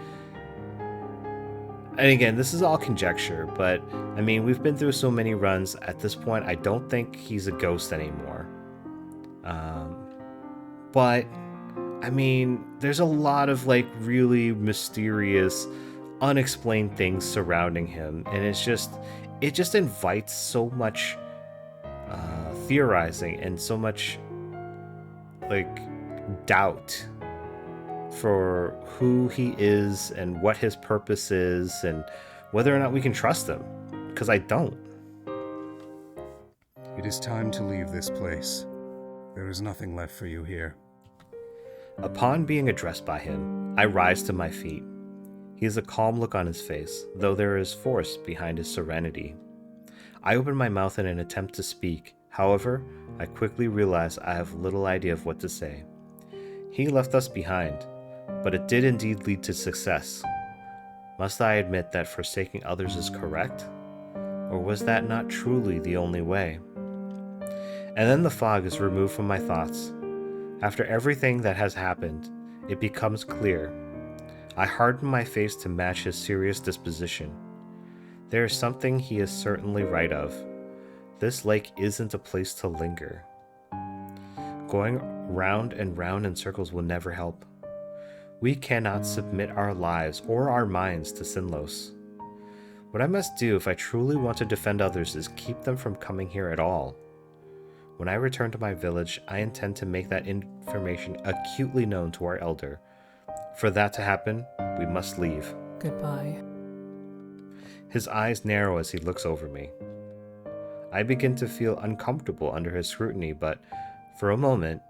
And again, this is all conjecture, but I mean, we've been through so many runs at this point. I don't think he's a ghost anymore. But I mean, there's a lot of like really mysterious, unexplained things surrounding him, and it just invites so much theorizing and so much like doubt for who he is and what his purpose is and whether or not we can trust him, because I don't. It is time to leave this place. There is nothing left for you here. Upon being addressed by him, I rise to my feet. He has a calm look on his face, though there is force behind his serenity. I open my mouth in an attempt to speak. However, I quickly realize I have little idea of what to say. He left us behind, but it did indeed lead to success. Must I admit that forsaking others is correct? Or was that not truly the only way? And then the fog is removed from my thoughts. After everything that has happened, it becomes clear. I harden my face to match his serious disposition. There is something he is certainly right of. This lake isn't a place to linger. Going round and round in circles will never help. We cannot submit our lives or our minds to Sinnlos. What I must do if I truly want to defend others is keep them from coming here at all. When I return to my village, I intend to make that information acutely known to our elder. For that to happen, we must leave. Goodbye. His eyes narrow as he looks over me. I begin to feel uncomfortable under his scrutiny, but for a moment,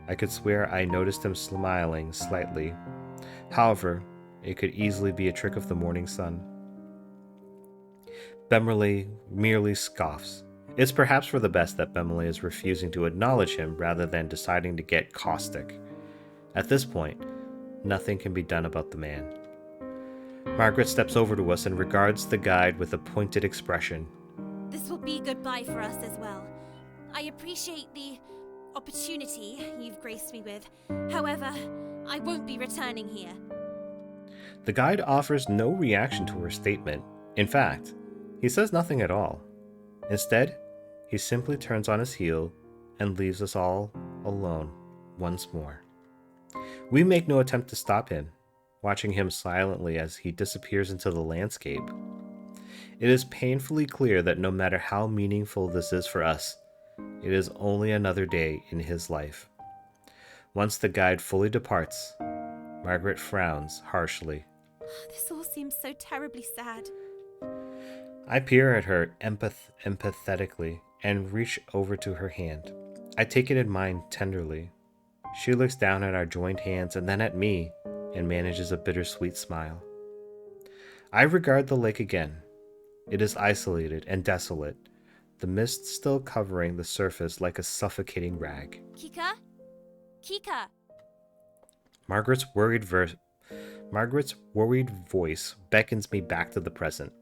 I could swear I noticed him smiling slightly. However, it could easily be a trick of the morning sun. Bemelle merely scoffs. It's perhaps for the best that Bemelle is refusing to acknowledge him rather than deciding to get caustic. At this point, nothing can be done about the man. Margret steps over to us and regards the guide with a pointed expression. This will be goodbye for us as well. I appreciate the opportunity you've graced me with. However, I won't be returning here. The guide offers no reaction to her statement. In fact, he says nothing at all. Instead, he simply turns on his heel and leaves us all alone once more. We make no attempt to stop him, watching him silently as he disappears into the landscape. It is painfully clear that no matter how meaningful this is for us, it is only another day in his life. Once the guide fully departs, Margret frowns harshly. This all seems so terribly sad. I peer at her empathetically and reach over to her hand. I take it in mine tenderly. She looks down at our joined hands and then at me and manages a bittersweet smile. I regard the lake again. It is isolated and desolate, the mist still covering the surface like a suffocating rag. Kikka? Kikka! Margaret's worried voice beckons me back to the present.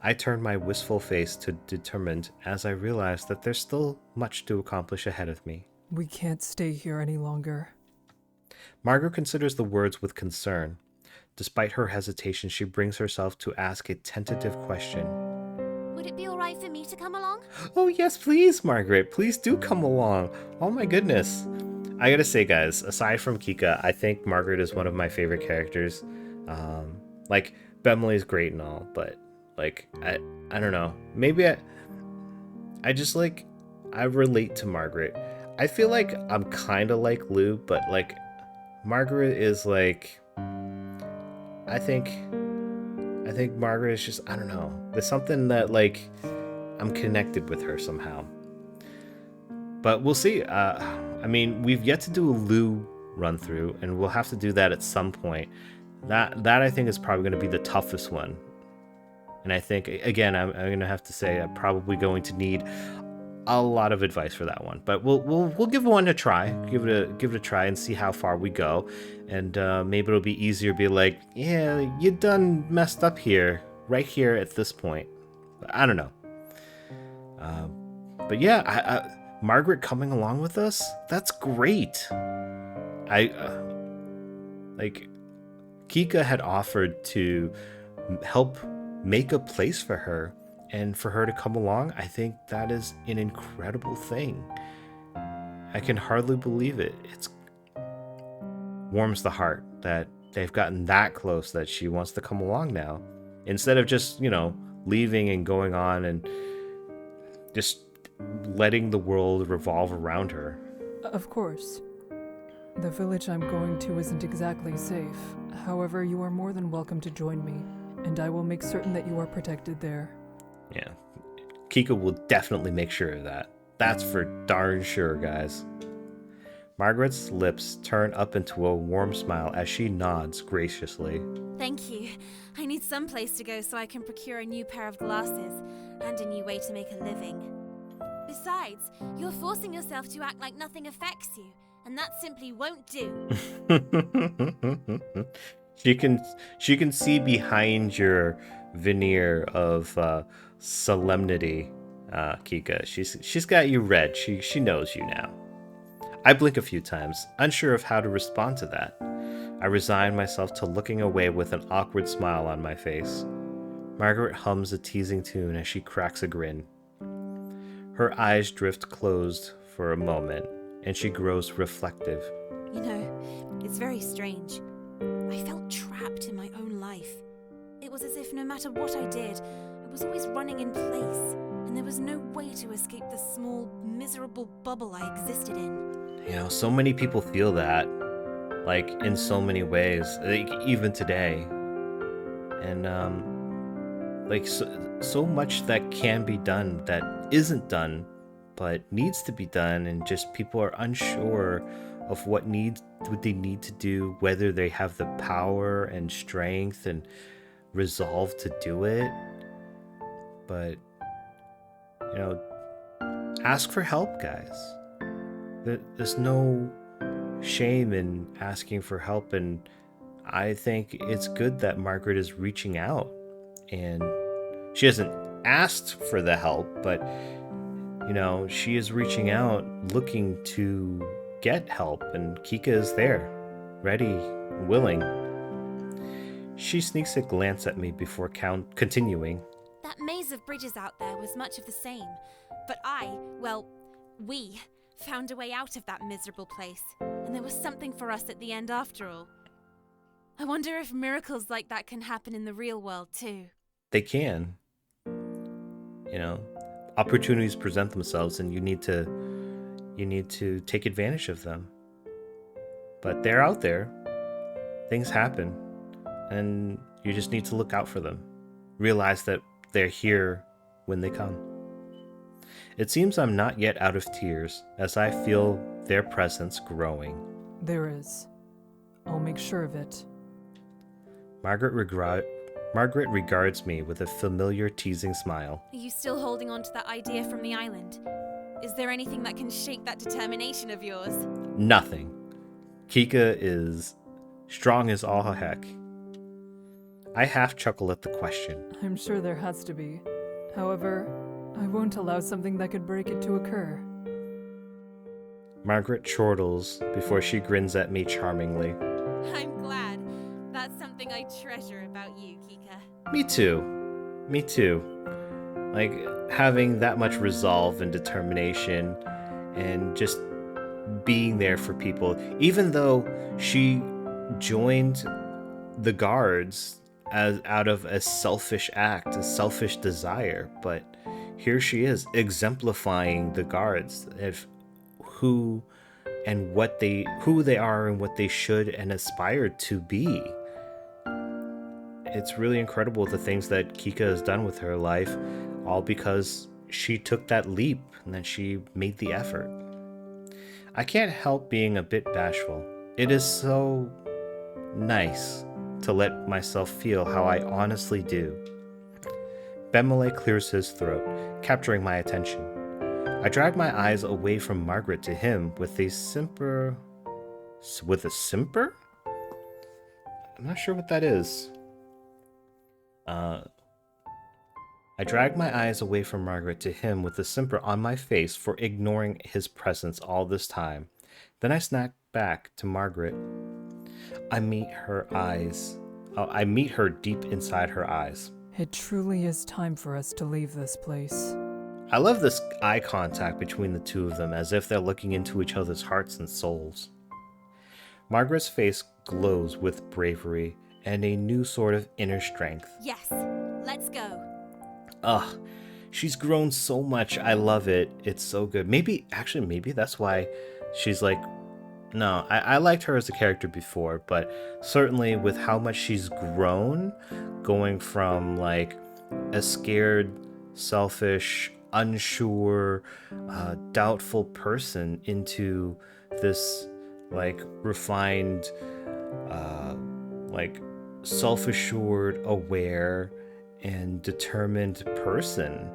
I turn my wistful face to determined as I realize that there's still much to accomplish ahead of me. We can't stay here any longer. Margaret considers the words with concern. Despite her hesitation, she brings herself to ask a tentative question. Would it be alright for me to come along? Oh yes, please, Margaret. Please do come along. Oh my goodness. I gotta say, guys, aside from Kikka, I think Margaret is one of my favorite characters. Like, Bemelle is great and all, but, like, I don't know. Maybe I just, like, I relate to Margaret. I feel like I'm kind of like Lou, but, like, Margaret is, like, I think Margaret is just, I don't know. There's something that, like, I'm connected with her somehow. But we'll see. I mean, we've yet to do a Lou run through, and we'll have to do that at some point. That I think is probably going to be the toughest one. And I think, again, I'm going to have to say I'm probably going to need a lot of advice for that one. But we'll give one a try. Give it a try and see how far we go. And maybe it'll be easier to be like, yeah, you done messed up here, right here at this point. But I don't know. But yeah, Margaret coming along with us, that's great. Like, Kikka had offered to help make a place for her, and for her to come along, I think that is an incredible thing. I can hardly believe it. It warms the heart that they've gotten that close that she wants to come along now, instead of just, leaving and going on and just letting the world revolve around her. Of course. The village I'm going to isn't exactly safe. However, you are more than welcome to join me, and I will make certain that you are protected there. Yeah, Kikka will definitely make sure of that. That's for darn sure, guys. Margaret's lips turn up into a warm smile as she nods graciously. Thank you. I need some place to go so I can procure a new pair of glasses and a new way to make a living. Besides, you're forcing yourself to act like nothing affects you, and that simply won't do. She can see behind your veneer of solemnity, Kikka. She's got you read. She knows you now. I blink a few times, unsure of how to respond to that. I resign myself to looking away with an awkward smile on my face. Margaret hums a teasing tune as she cracks a grin. Her eyes drift closed for a moment, and she grows reflective. It's very strange. I felt trapped in my own life. It was as if no matter what I did, I was always running in place, and there was no way to escape the small, miserable bubble I existed in. So many people feel that, like, in so many ways, like, even today. And, like, so much that can be done that isn't done, but needs to be done, and just people are unsure of what they need to do, whether they have the power and strength and resolve to do it. But, ask for help, guys. There's no shame in asking for help, and I think it's good that Margaret is reaching out. And she hasn't asked for the help, but She is reaching out, looking to get help, and Kikka is there, ready, willing. She sneaks a glance at me before continuing. That maze of bridges out there was much of the same, but we found a way out of that miserable place, and there was something for us at the end after all. I wonder if miracles like that can happen in the real world too. They can. Opportunities present themselves, and you need to take advantage of them. But they're out there. Things happen, and you just need to look out for them. Realize that they're here when they come. It seems I'm not yet out of tears, as I feel their presence growing. There is. I'll make sure of it. Margret regards me with a familiar, teasing smile. Are you still holding on to that idea from the island? Is there anything that can shake that determination of yours? Nothing. Kikka is strong as all heck. I half chuckle at the question. I'm sure there has to be. However, I won't allow something that could break it to occur. Margret chortles before she grins at me charmingly. I'm glad. That's something I treasure about you, Kikka. Me too. Like, having that much resolve and determination and just being there for people. Even though she joined the guards out of a selfish act, a selfish desire, but here she is exemplifying the guards of who they are and what they should and aspire to be. It's really incredible the things that Kikka has done with her life, all because she took that leap and then she made the effort. I can't help being a bit bashful. It is so nice to let myself feel how I honestly do. Bemelle clears his throat, capturing my attention. I drag my eyes away from Margret to him with a simper? I'm not sure what that is. I drag my eyes away from Margret to him with a simper on my face for ignoring his presence all this time. Then I snap back to Margret. I meet her deep inside her eyes. It truly is time for us to leave this place. I love this eye contact between the two of them, as if they're looking into each other's hearts and souls. Margaret's face glows with bravery and a new sort of inner strength. Yes, let's go. Ugh, she's grown so much. I love it. It's so good. Maybe that's why she's like, no, I liked her as a character before, but certainly with how much she's grown, going from like a scared, selfish, unsure, doubtful person into this like refined, like self-assured, aware, and determined person.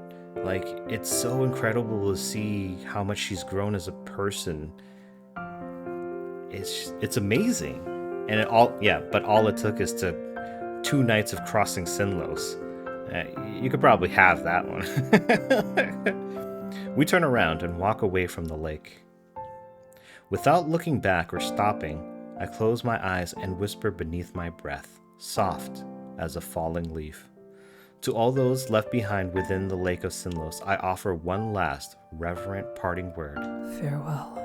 Like, it's so incredible to see how much she's grown as a person. It's amazing. And all it took is 2 nights of crossing Sinnlos. You could probably have that one. We turn around and walk away from the lake. Without looking back or stopping, I close my eyes and whisper beneath my breath, soft as a falling leaf. To all those left behind within the lake of Sinnlos, I offer one last reverent parting word. Farewell.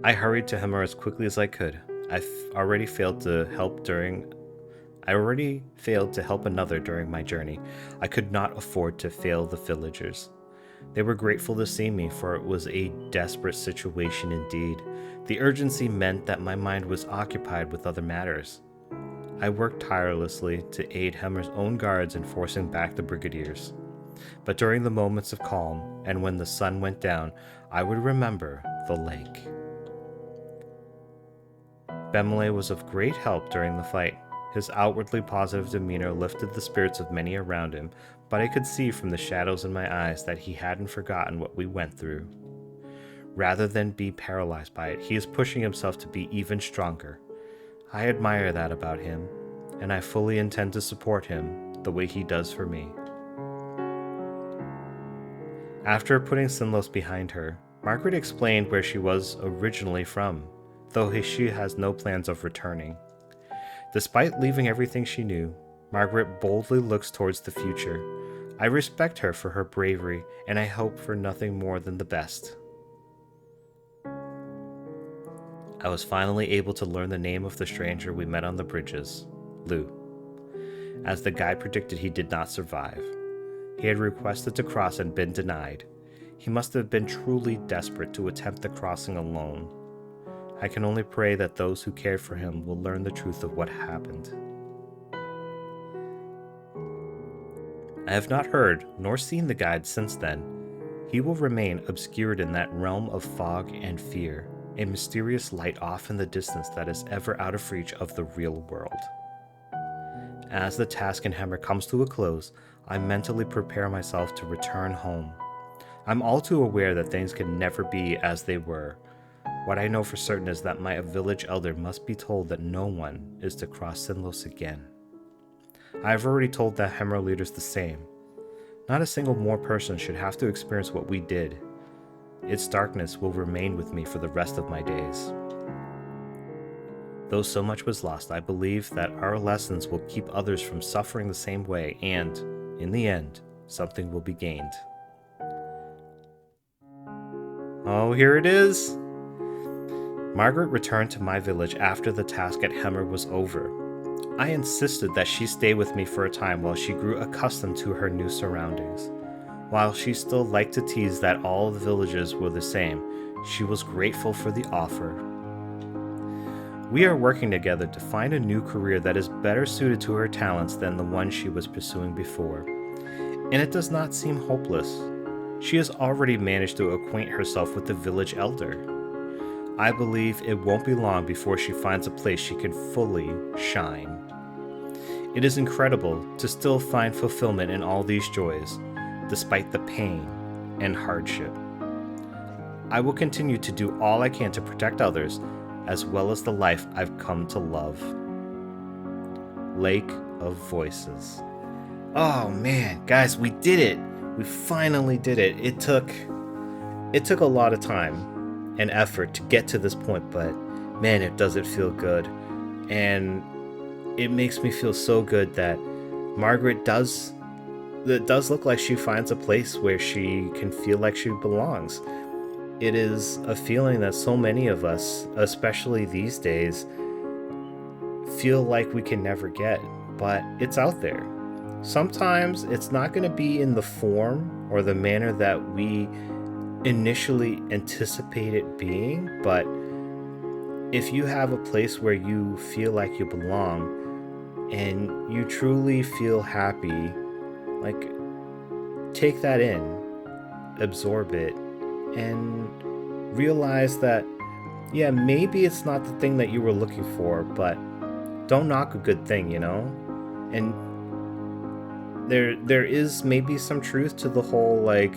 I hurried to him as quickly as I could. I already failed to help another during my journey. I could not afford to fail the villagers. They were grateful to see me, for it was a desperate situation indeed. The urgency meant that my mind was occupied with other matters. I worked tirelessly to aid Hemmer's own guards in forcing back the brigadiers. But during the moments of calm, and when the sun went down, I would remember the lake. Bemelle was of great help during the fight. His outwardly positive demeanor lifted the spirits of many around him, but I could see from the shadows in my eyes that he hadn't forgotten what we went through. Rather than be paralyzed by it, he is pushing himself to be even stronger. I admire that about him, and I fully intend to support him the way he does for me. After putting Sinnlos behind her, Margret explained where she was originally from, though she has no plans of returning. Despite leaving everything she knew, Margret boldly looks towards the future. I respect her for her bravery, and I hope for nothing more than the best. I was finally able to learn the name of the stranger we met on the bridges, Lou. As the guide predicted, he did not survive. He had requested to cross and been denied. He must have been truly desperate to attempt the crossing alone. I can only pray that those who cared for him will learn the truth of what happened. I have not heard nor seen the guide since then. He will remain obscured in that realm of fog and fear, a mysterious light off in the distance that is ever out of reach of the real world. As the task in Hammer comes to a close, I mentally prepare myself to return home. I'm all too aware that things can never be as they were. What I know for certain is that my village elder must be told that no one is to cross Sinnlos again. I have already told the Hammer leaders the same. Not a single more person should have to experience what we did. Its darkness will remain with me for the rest of my days. Though so much was lost, I believe that our lessons will keep others from suffering the same way, and, in the end, something will be gained. Oh, here it is! Margret returned to my village after the task at Hammer was over. I insisted that she stay with me for a time while she grew accustomed to her new surroundings. While she still liked to tease that all the villages were the same, she was grateful for the offer. We are working together to find a new career that is better suited to her talents than the one she was pursuing before. And it does not seem hopeless. She has already managed to acquaint herself with the village elder. I believe it won't be long before she finds a place she can fully shine. It is incredible to still find fulfillment in all these joys, despite the pain and hardship. I will continue to do all I can to protect others, as well as the life I've come to love. Lake of Voices. Oh man, guys, we did it! We finally did it. It took a lot of time and effort to get to this point, but man, it doesn't feel good. And it makes me feel so good that Margret does look like she finds a place where she can feel like she belongs. It is a feeling that so many of us, especially these days, feel like we can never get, but it's out there. Sometimes it's not going to be in the form or the manner that we initially anticipate it being, but if you have a place where you feel like you belong and you truly feel happy, like, take that in, absorb it, and realize that, yeah, maybe it's not the thing that you were looking for, but don't knock a good thing, you know? And there is maybe some truth to the whole, like,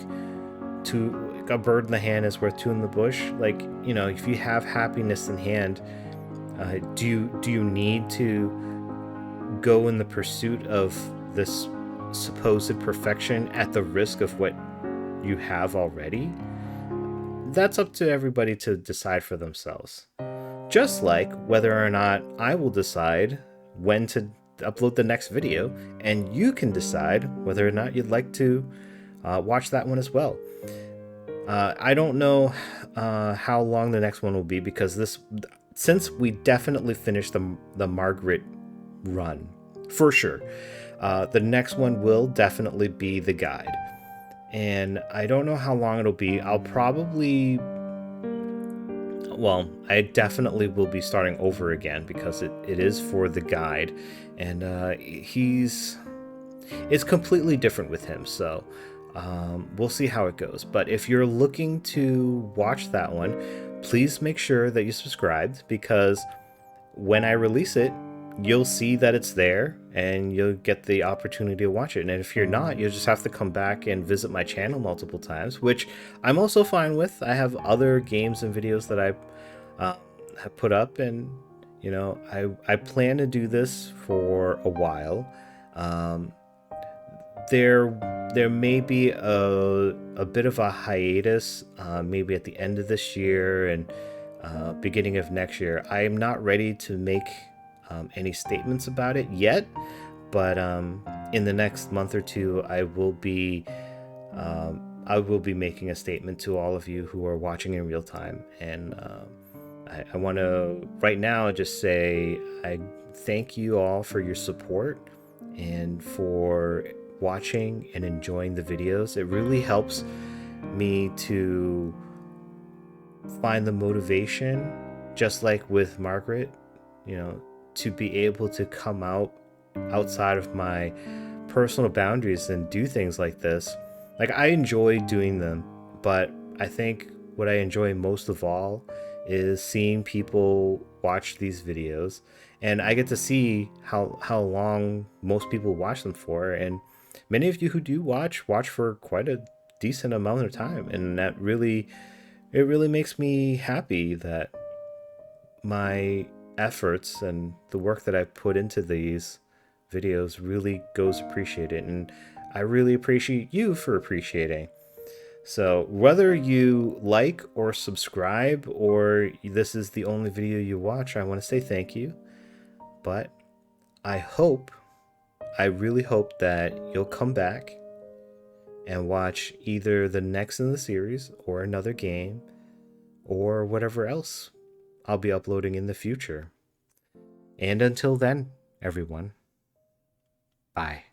to a bird in the hand is worth two in the bush. Like, you know, if you have happiness in hand, do you need to go in the pursuit of this supposed perfection at the risk of what you have already? That's up to everybody to decide for themselves. Just like whether or not I will decide when to upload the next video, and you can decide whether or not you'd like to watch that one as well. I don't know how long the next one will be, because since we definitely finished the Margret run, for sure, the next one will definitely be the guide. And I don't know how long it'll be. I definitely will be starting over again, because it is for the guide, and it's completely different with him, so we'll see how it goes. But if you're looking to watch that one, please make sure that you subscribed, because when I release it, you'll see that it's there and you'll get the opportunity to watch it. And if you're not, you'll just have to come back and visit my channel multiple times, which I'm also fine with. I have other games and videos that I have put up, and you know, I plan the do this for a while. There there may be a bit of a hiatus, maybe at the end of this year and beginning of next year. I am not ready to make any statements about it yet, but in the next month or two, I will be making a statement to all of you who are watching in real time. And I want to right now just say I thank you all for your support and for watching and enjoying the videos. It really helps me to find the motivation, just like with Margret, to be able to come outside of my personal boundaries and do things like this. Like, I enjoy doing them, but I think what I enjoy most of all is seeing people watch these videos, and I get to see how long most people watch them for. And many of you who do watch for quite a decent amount of time, and it really makes me happy that my efforts and the work that I put into these videos really goes appreciated, and I really appreciate you for appreciating. So whether you like or subscribe, or this is the only video you watch, I want to say thank you. But I really hope that you'll come back and watch either the next in the series or another game or whatever else I'll be uploading in the future. And until then, everyone, bye.